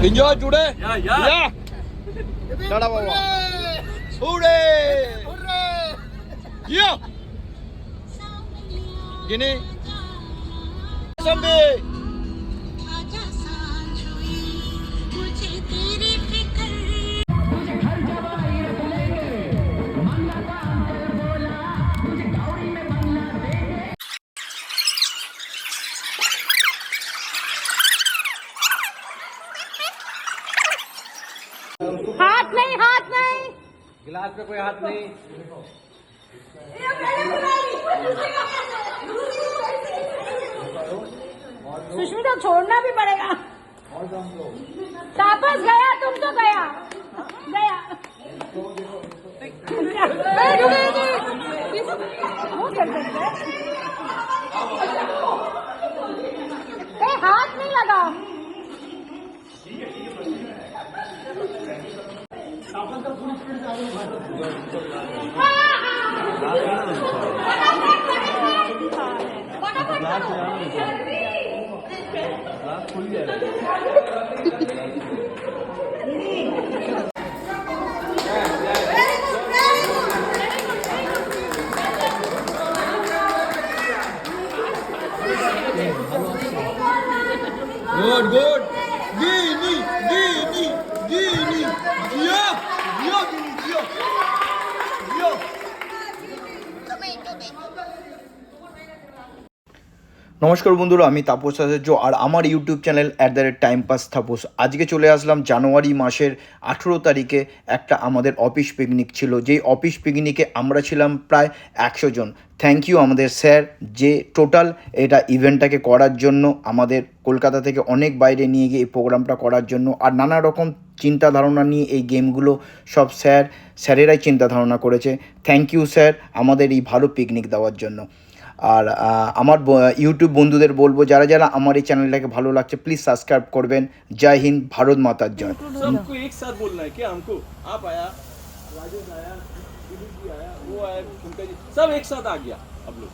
Enjoy today? Yeah. Tada Baba. Hooray! Yeah. Guinea. Zombie. हाथ नहीं गिलास पे कोई हाथ नहीं. सुष्मिता छोड़ना भी पड़ेगा. तापस गया, तुम तो गया. वो कर सकते हैं. हाथ नहीं लगा. Good. Guinea. Gio. নমস্কার বন্ধুরা, আমি তাপস আচার্য আর আমার YouTube channel @time pass Tapas. আজকে চলে আসলাম জানুয়ারি মাসের 18 তারিখে একটা আমাদের অফিস পিকনিক ছিল, যেই অফিস পিকনিকে আমরা ছিলাম প্রায় 100 জন। থ্যাংক ইউ আমাদের স্যার, যে টোটাল এটা ইভেন্টটাকে করার জন্য, আমাদের কলকাতা থেকে অনেক বাইরে নিয়ে গিয়ে এই প্রোগ্রামটা করার জন্য, আর নানা রকম চিন্তা ধারণা নিয়ে এই গেমগুলো সব স্যারেরাই চিন্তা ধারণা করেছে। থ্যাংক ইউ স্যার আমাদের এই ভালো পিকনিক দেওয়ার জন্য। আর আমার ইউটিউব বন্ধুদের বলবো, যারা যারা আমার এই চ্যানেলটাকে ভালো লাগছে প্লিজ সাবস্ক্রাইব করবেন। জয় হিন্দ, ভারত মাতার জয়। सबको एक साथ बोलना है क्या हमको? आप आया, राजेश आया, दिलीप जी आया, वो आया, पंकज जी, सब एक साथ आ गया। अब लोग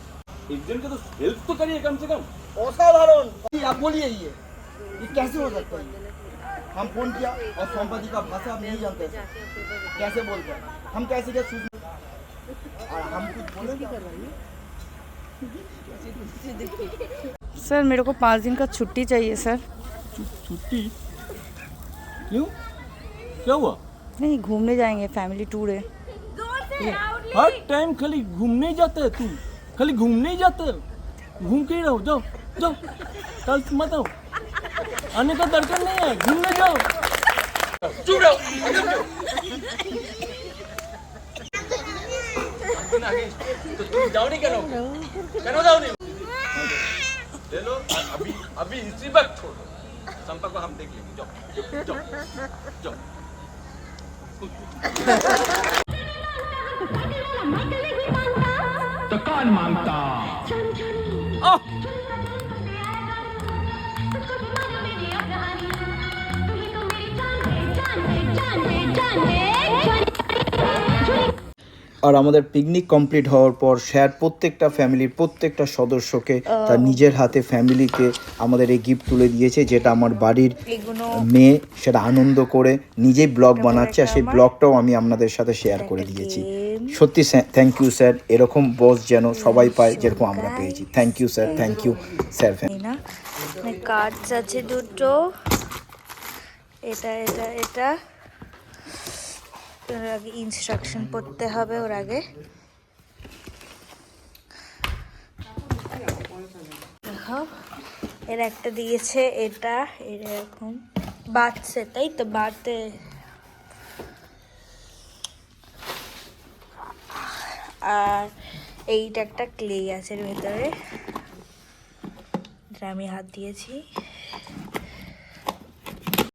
एक जन के तो हेल्प तो करिए कम से कम। असाधारण, आप बोलिए ये कैसे हो सकता है? हम फोन किया और संपत्ति का भाषा हम नहीं जानते, कैसे बोलते हैं हम, कैसे और हम कुछ बोले सर मेरे को 5 दिन का छुट्टी चाहिए सर। छुट्टी क्यों? क्या हुआ? नहीं, घूमने जाएंगे, फैमिली टूर है। हर टाइम खाली घूमने ही जाता है तू, खाली घूमने ही जाता है। घूम के ही रहो, जाओ कल मत आओ, आने का दरकार नहीं है, घूमने जाओ। तो तुम जाओ नहीं, क्या जाओ नहीं? ले लो अभी इसी वक्त छोड़ो, संपर्क को हम देख लेंगे। जाओ तो कौन मांगता? আর আমাদের পিকনিক কমপ্লিট হওয়ার পর স্যার প্রত্যেকটা ফ্যামিলির প্রত্যেকটা সদস্যকে তার নিজের হাতে ফ্যামিলিকে আমাদের এই গিফট তুলে দিয়েছে, যেটা আমার বাড়ির মেয়ে সেটা আনন্দ করে নিজেই ব্লগ বানাচ্ছে, আর সেই ব্লগটাও আমি আপনাদের সাথে শেয়ার করে দিয়েছি। সত্যি থ্যাংক ইউ স্যার, এরকম বস যেন সবাই পায় যেরকম আমরা পেয়েছি। Thank you sir, thank you sir. Cards আছে দুটো, এটা ওর আগে ইনস্ট্রাকশন পড়তে হবে, ওর আগে দেখো এর একটা দিয়েছে, এটা এরকম বাড়ছে, তাই তো বাড়তে। আর এইটা একটা ক্লে আছে এর ভেতরে, এটা আমি হাত দিয়েছি।